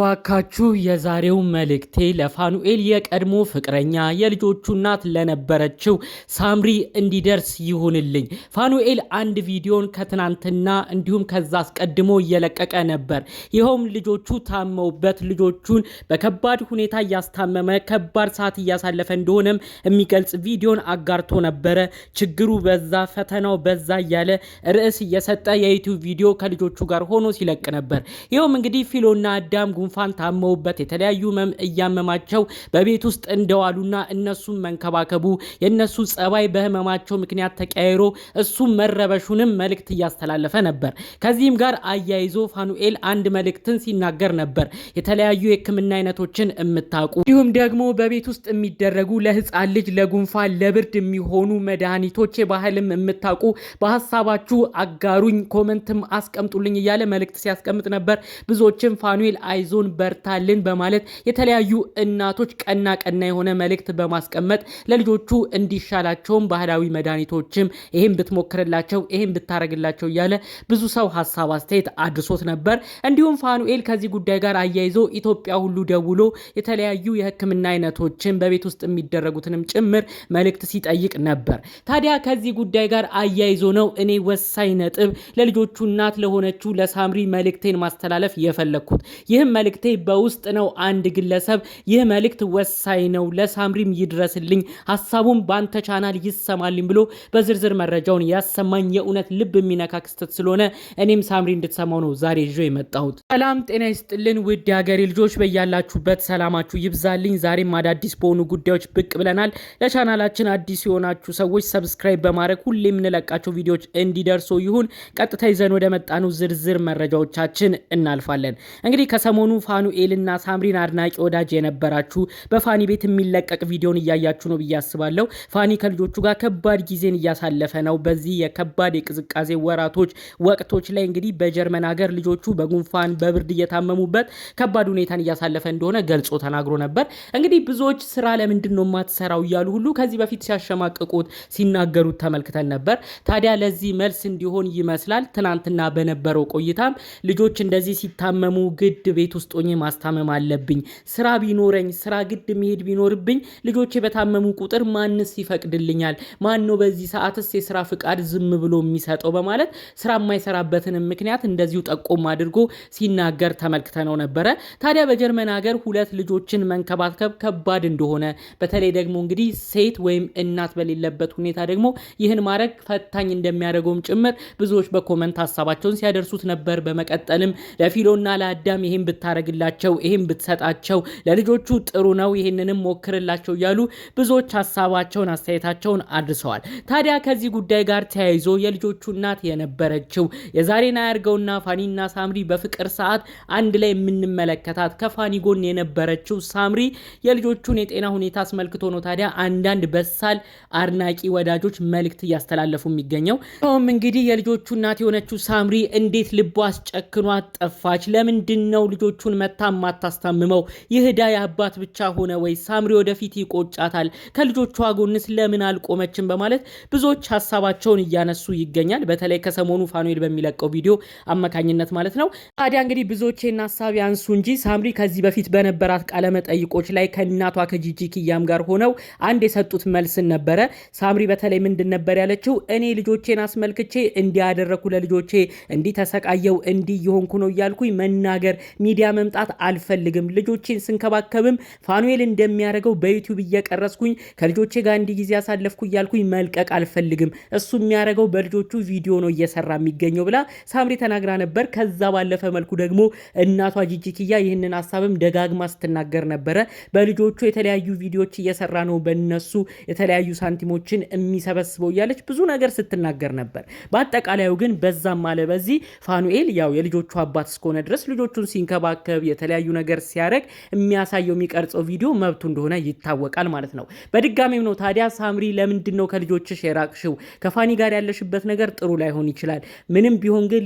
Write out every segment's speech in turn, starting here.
እባካችሁ የዛሬው መልእክቴ ለፋኑኤል የቀድሞ ፍቅረኛ የልጆቹ እናት ለነበረችው ሳምሪ እንዲደርስ ይሁንልኝ። ፋኑኤል አንድ ቪዲዮን ከትናንትና እንዲሁም ከዛ አስቀድሞ እየለቀቀ ነበር። ይኸውም ልጆቹ ታመውበት ልጆቹን በከባድ ሁኔታ እያስታመመ ከባድ ሰዓት እያሳለፈ እንደሆነም የሚገልጽ ቪዲዮን አጋርቶ ነበረ። ችግሩ በዛ ፈተናው በዛ እያለ ርዕስ እየሰጠ የዩቲዩብ ቪዲዮ ከልጆቹ ጋር ሆኖ ሲለቅ ነበር። ይኸውም እንግዲህ ፊሎና አዳም ጉንፋን ታመውበት የተለያዩ እያመማቸው በቤት ውስጥ እንደዋሉና እነሱም መንከባከቡ የነሱ ጸባይ በህመማቸው ምክንያት ተቀያይሮ እሱ መረበሹንም መልእክት እያስተላለፈ ነበር። ከዚህም ጋር አያይዞ ፋኑኤል አንድ መልእክትን ሲናገር ነበር። የተለያዩ የህክምና አይነቶችን እምታውቁ እንዲሁም ደግሞ በቤት ውስጥ የሚደረጉ ለህፃን ልጅ ለጉንፋን ለብርድ የሚሆኑ መድኃኒቶች ባህልም የምታውቁ በሐሳባችሁ አጋሩኝ፣ ኮሜንትም አስቀምጡልኝ እያለ መልእክት ሲያስቀምጥ ነበር። ብዙዎችም ፋኑኤል አይዞን በርታልን በማለት የተለያዩ እናቶች ቀና የሆነ መልእክት በማስቀመጥ ለልጆቹ እንዲሻላቸውም ባህላዊ መድኃኒቶችም ይሄን ብትሞክርላቸው ይሄን ብታረግላቸው እያለ ብዙ ሰው ሐሳብ አስተያየት አድርሶት ነበር። እንዲሁም ፋኑኤል ከዚህ ጉዳይ ጋር አያይዞ ኢትዮጵያ ሁሉ ደውሎ የተለያዩ የህክምና አይነቶችን በቤት ውስጥ የሚደረጉትንም ጭምር መልእክት ሲጠይቅ ነበር። ታዲያ ከዚህ ጉዳይ ጋር አያይዞ ነው እኔ ወሳኝ ነጥብ ለልጆቹ እናት ለሆነችው ለሳምሪ መልእክቴን ማስተላለፍ የፈለኩት። ይህም መልእክቴ በውስጥ ነው። አንድ ግለሰብ ይህ መልእክት ወሳኝ ነው ለሳምሪም ይድረስልኝ ሐሳቡም ባንተ ቻናል ይሰማልኝ ብሎ በዝርዝር መረጃውን ያሰማኝ የእውነት ልብ የሚነካ ክስተት ስለሆነ እኔም ሳምሪ እንድትሰማው ነው ዛሬ ይዤ የመጣሁት። ሰላም ጤና ይስጥልን ውድ የሀገሬ ልጆች፣ በያላችሁበት ሰላማችሁ ይብዛልኝ። ዛሬም አዳዲስ በሆኑ ጉዳዮች ብቅ ብለናል። ለቻናላችን አዲስ የሆናችሁ ሰዎች ሰብስክራይብ በማድረግ ሁሌ የምንለቃቸው ቪዲዮዎች እንዲደርሱ ይሁን። ቀጥታ ይዘን ወደ መጣኑ ዝርዝር መረጃዎቻችን እናልፋለን። እንግዲህ ከሰሞኑ ፋኑኤልና ሳምሪን አድናቂ ወዳጅ የነበራችሁ በፋኒ ቤት የሚለቀቅ ቪዲዮን እያያችሁ ነው ብዬ አስባለሁ። ፋኒ ከልጆቹ ጋር ከባድ ጊዜን እያሳለፈ ነው። በዚህ የከባድ የቅዝቃዜ ወቅቶች ላይ እንግዲህ በጀርመን ሀገር ልጆቹ በጉንፋን በብርድ እየታመሙበት ከባድ ሁኔታን እያሳለፈ እንደሆነ ገልጾ ተናግሮ ነበር። እንግዲህ ብዙዎች ስራ ለምንድን ነው የማትሰራው እያሉ ሁሉ ከዚህ በፊት ሲያሸማቅቁት ሲናገሩት ተመልክተን ነበር። ታዲያ ለዚህ መልስ እንዲሆን ይመስላል ትናንትና በነበረው ቆይታም ልጆች እንደዚህ ሲታመሙ ግድ ቤት ውስጥ ሆኜ ማስታመም አለብኝ፣ ስራ ቢኖረኝ ስራ ግድ መሄድ ቢኖርብኝ ልጆቼ በታመሙ ቁጥር ማንስ ይፈቅድልኛል? ማን ነው በዚህ ሰዓትስ የስራ ፍቃድ ዝም ብሎ የሚሰጠው? በማለት ስራ የማይሰራበትን ምክንያት እንደዚሁ ጠቆም አድርጎ ሲናገር ተመልክተነው ነበረ። ታዲያ በጀርመን ሀገር ሁለት ልጆችን መንከባከብ ከባድ እንደሆነ በተለይ ደግሞ እንግዲህ ሴት ወይም እናት በሌለበት ሁኔታ ደግሞ ይህን ማድረግ ፈታኝ እንደሚያደርገውም ጭምር ብዙዎች በኮመንት ሀሳባቸውን ሲያደርሱት ነበር። በመቀጠልም ለፊሎና ለአዳም ይሄን ብታረግላቸው ይሄን ብትሰጣቸው ለልጆቹ ጥሩ ነው፣ ይሄንንም ሞክርላቸው እያሉ ብዙዎች ሐሳባቸውን አስተያየታቸውን አድርሰዋል። ታዲያ ከዚህ ጉዳይ ጋር ተያይዞ የልጆቹ እናት የነበረችው የዛሬን አያርገውና ፋኒና ሳምሪ በፍቅር ሰዓት አንድ ላይ የምንመለከታት ከፋኒ ጎን የነበረችው ሳምሪ የልጆቹን የጤና ሁኔታ አስመልክቶ ነው ታዲያ አንዳንድ በሳል አድናቂ ወዳጆች መልእክት እያስተላለፉ የሚገኘው። እንግዲህ የልጆቹ እናት የሆነችው ሳምሪ እንዴት ልቧ አስጨክኗት ጠፋች? ለምንድን ነው ልጆቹን መታ ማታስታምመው? ይህ ዕዳ የአባት ብቻ ሆነ ወይ? ሳምሪ ወደፊት ይቆጫታል፣ ከልጆቿ ጎንስ ለምን አልቆመችም? በማለት ብዙዎች ሐሳባቸውን እያነሱ ይገኛል። በተለይ ከሰሞኑ ፋኑኤል በሚለቀው ቪዲዮ አማካኝነት ማለት ነው። ታዲያ እንግዲህ ብዙዎችና ሐሳብ ያንሱ እንጂ ሳምሪ ከዚህ በፊት በነበራት ቃለ መጠይቆች ላይ ከእናቷ ከጂጂ ኪያም ጋር ሆነው አንድ የሰጡት መልስን ነበረ። ሳምሪ በተለይ ምንድን ነበር ያለችው? እኔ ልጆቼን አስመልክቼ እንዲያደረኩ ለልጆቼ እንዲህ ተሰቃየው እንዲህ የሆንኩ ነው እያልኩኝ መናገር ሚዲያ መምጣት አልፈልግም። ልጆቼን ስንከባከብም ፋኑኤል እንደሚያደርገው በዩቲዩብ እየቀረስኩኝ ከልጆቼ ጋር እንዲህ ጊዜ ያሳለፍኩ እያልኩኝ መልቀቅ አልፈልግም። እሱ የሚያደርገው በልጆቹ ቪዲዮ ነው እየሰራ የሚገኘው ብላ ሳምሪ ተናግራ ነበር። ከዛ ባለፈ መልኩ ደግሞ እናቷ ጂጂ ኪያ ይህንን ሐሳብም ደጋግማ ስትናገር ነበረ። በልጆቹ የተለያዩ ቪዲዮዎች እየሰራ ነው በእነሱ የተለያዩ ሳንቲሞችን የሚሰበስበው እያለች ብዙ ነገር ስትናገር ነበር። በአጠቃላዩ ግን በዛም አለ በዚህ ፋኑኤል ያው የልጆቹ አባት እስከሆነ ድረስ ልጆቹን ሲንከባከብ የተለያዩ ነገር ሲያደርግ የሚያሳየው የሚቀርጸው ቪዲዮ መብቱ እንደሆነ ይታወቃል ማለት ነው። በድጋሚም ነው ታዲያ ሳምሪ ለምንድን ነው ከልጆችሽ የራቅሽው? ከፋኒ ጋር ያለሽበት ነገር ጥሩ ላይሆን ይችላል፣ ምንም ቢሆን ግን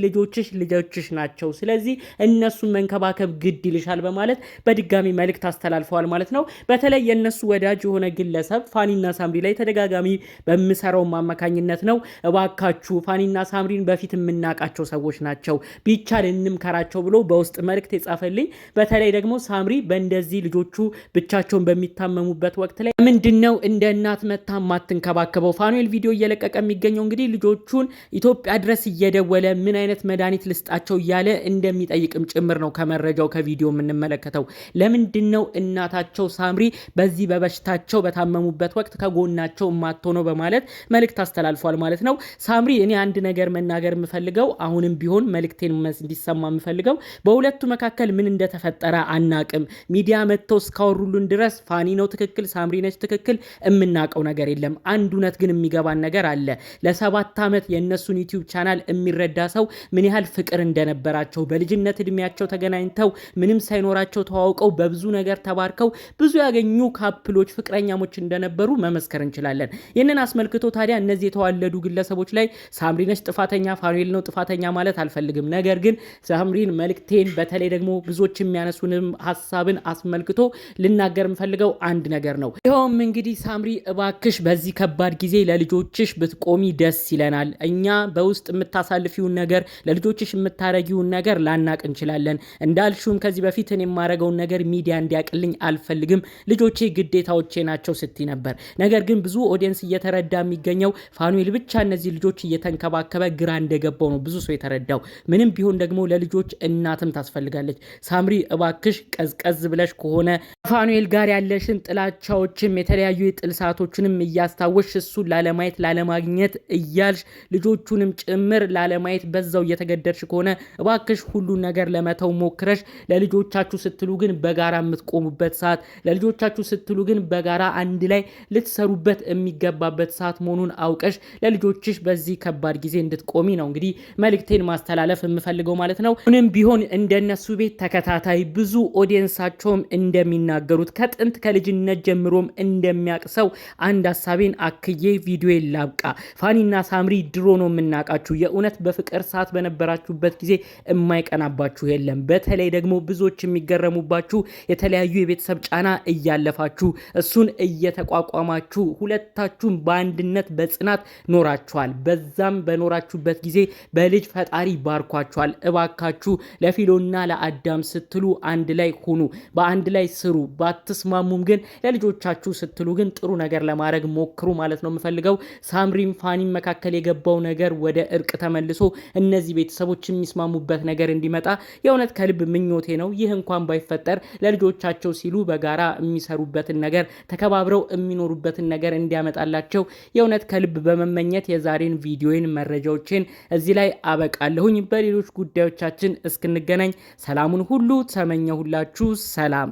ልጆችሽ ናቸው፣ ስለዚህ እነሱን መንከባከብ ግድ ይልሻል በማለት በድጋሚ መልእክት አስተላልፈዋል ማለት ነው። በተለይ የነሱ ወዳጅ የሆነ ግለሰብ ፋኒና ሳምሪ ላይ ተደጋጋሚ በሚሰራው አማካኝነት ነው እባካችሁ ፋኒና ሳምሪን በፊት የምናቃቸው ሰዎች ናቸው ቢቻል እንምከራቸው ብሎ በውስጥ መልእክት የጻፈ ጻፈልኝ። በተለይ ደግሞ ሳምሪ በእንደዚህ ልጆቹ ብቻቸውን በሚታመሙበት ወቅት ላይ ምንድነው እንደ እናት መታ ማትንከባከበው? ፋኑኤል ቪዲዮ እየለቀቀ የሚገኘው እንግዲህ ልጆቹን ኢትዮጵያ ድረስ እየደወለ ምን አይነት መድኃኒት ልስጣቸው እያለ እንደሚጠይቅም ጭምር ነው ከመረጃው ከቪዲዮ የምንመለከተው። ለምንድነው እናታቸው ሳምሪ በዚህ በበሽታቸው በታመሙበት ወቅት ከጎናቸው ማትሆነው በማለት መልእክት አስተላልፏል ማለት ነው። ሳምሪ እኔ አንድ ነገር መናገር የምፈልገው አሁንም ቢሆን መልእክቴን እንዲሰማ የምፈልገው በሁለቱ መካከል ምን እንደተፈጠረ አናቅም። ሚዲያ መጥተው እስካወሩልን ድረስ ፋኒ ነው ትክክል፣ ሳምሪ ነች ትክክል የምናውቀው ነገር የለም። አንድ እውነት ግን የሚገባን ነገር አለ። ለ7 ዓመት የእነሱን ዩቲዩብ ቻናል የሚረዳ ሰው ምን ያህል ፍቅር እንደነበራቸው በልጅነት እድሜያቸው ተገናኝተው ምንም ሳይኖራቸው ተዋውቀው በብዙ ነገር ተባርከው ብዙ ያገኙ ካፕሎች ፍቅረኛሞች እንደነበሩ መመስከር እንችላለን። ይህንን አስመልክቶ ታዲያ እነዚህ የተዋለዱ ግለሰቦች ላይ ሳምሪ ነች ጥፋተኛ፣ ፋኑኤል ነው ጥፋተኛ ማለት አልፈልግም። ነገር ግን ሳምሪን መልእክቴን በተለይ ደግሞ ብዙዎች የሚያነሱንም ሀሳብን አስመልክቶ ልናገር የምፈልገው አንድ ነገር ነው። ይኸውም እንግዲህ ሳምሪ እባክሽ በዚህ ከባድ ጊዜ ለልጆችሽ ብትቆሚ ደስ ይለናል። እኛ በውስጥ የምታሳልፊውን ነገር ለልጆችሽ የምታረጊውን ነገር ላናቅ እንችላለን። እንዳልሹም ከዚህ በፊት እኔ የማረገውን ነገር ሚዲያ እንዲያቅልኝ አልፈልግም፣ ልጆቼ ግዴታዎቼ ናቸው ስትይ ነበር። ነገር ግን ብዙ ኦዲየንስ እየተረዳ የሚገኘው ፋኑኤል ብቻ እነዚህ ልጆች እየተንከባከበ ግራ እንደገባው ነው ብዙ ሰው የተረዳው። ምንም ቢሆን ደግሞ ለልጆች እናትም ታስፈልጋለች። ሳምሪ እባክሽ ቀዝቀዝ ብለሽ ከሆነ ፋኑኤል ጋር ያለሽን ጥላቻዎችም የተለያዩ የጥል ሰዓቶችንም እያስታወሽ እሱን ላለማየት ላለማግኘት እያልሽ ልጆቹንም ጭምር ላለማየት በዛው እየተገደድሽ ከሆነ እባክሽ ሁሉን ነገር ለመተው ሞክረሽ ለልጆቻችሁ ስትሉ ግን በጋራ የምትቆሙበት ሰዓት፣ ለልጆቻችሁ ስትሉ ግን በጋራ አንድ ላይ ልትሰሩበት የሚገባበት ሰዓት መሆኑን አውቀሽ ለልጆችሽ በዚህ ከባድ ጊዜ እንድትቆሚ ነው እንግዲህ መልእክቴን ማስተላለፍ የምፈልገው ማለት ነው። ምንም ቢሆን እንደነሱ ቤት ተከታታይ ብዙ ኦዲየንሳቸውም እንደሚናገሩት ከጥንት ከልጅነት ጀምሮም እንደሚያቅሰው አንድ ሀሳቤን አክዬ ቪዲዮ ላብቃ። ፋኒና ሳምሪ ድሮ ነው የምናውቃችሁ። የእውነት በፍቅር ሰዓት በነበራችሁበት ጊዜ የማይቀናባችሁ የለም። በተለይ ደግሞ ብዙዎች የሚገረሙባችሁ የተለያዩ የቤተሰብ ጫና እያለፋችሁ እሱን እየተቋቋማችሁ ሁለታችሁም በአንድነት በጽናት ኖራችኋል። በዛም በኖራችሁበት ጊዜ በልጅ ፈጣሪ ባርኳችኋል። እባካችሁ ለፊሎና ለአዳም ስትሉ አንድ ላይ ሁኑ፣ በአንድ ላይ ስሩ። ባትስማሙም ግን ለልጆቻችሁ ስትሉ ግን ጥሩ ነገር ለማድረግ ሞክሩ ማለት ነው የምፈልገው። ሳምሪም ፋኒም መካከል የገባው ነገር ወደ እርቅ ተመልሶ እነዚህ ቤተሰቦች የሚስማሙበት ነገር እንዲመጣ የእውነት ከልብ ምኞቴ ነው። ይህ እንኳን ባይፈጠር ለልጆቻቸው ሲሉ በጋራ የሚሰሩበትን ነገር ተከባብረው የሚኖሩበትን ነገር እንዲያመጣላቸው የእውነት ከልብ በመመኘት የዛሬን ቪዲዮን መረጃዎችን እዚህ ላይ አበቃለሁኝ። በሌሎች ጉዳዮቻችን እስክንገናኝ ሰላሙን ሁሉ ተመኘሁላችሁ። ሰላም።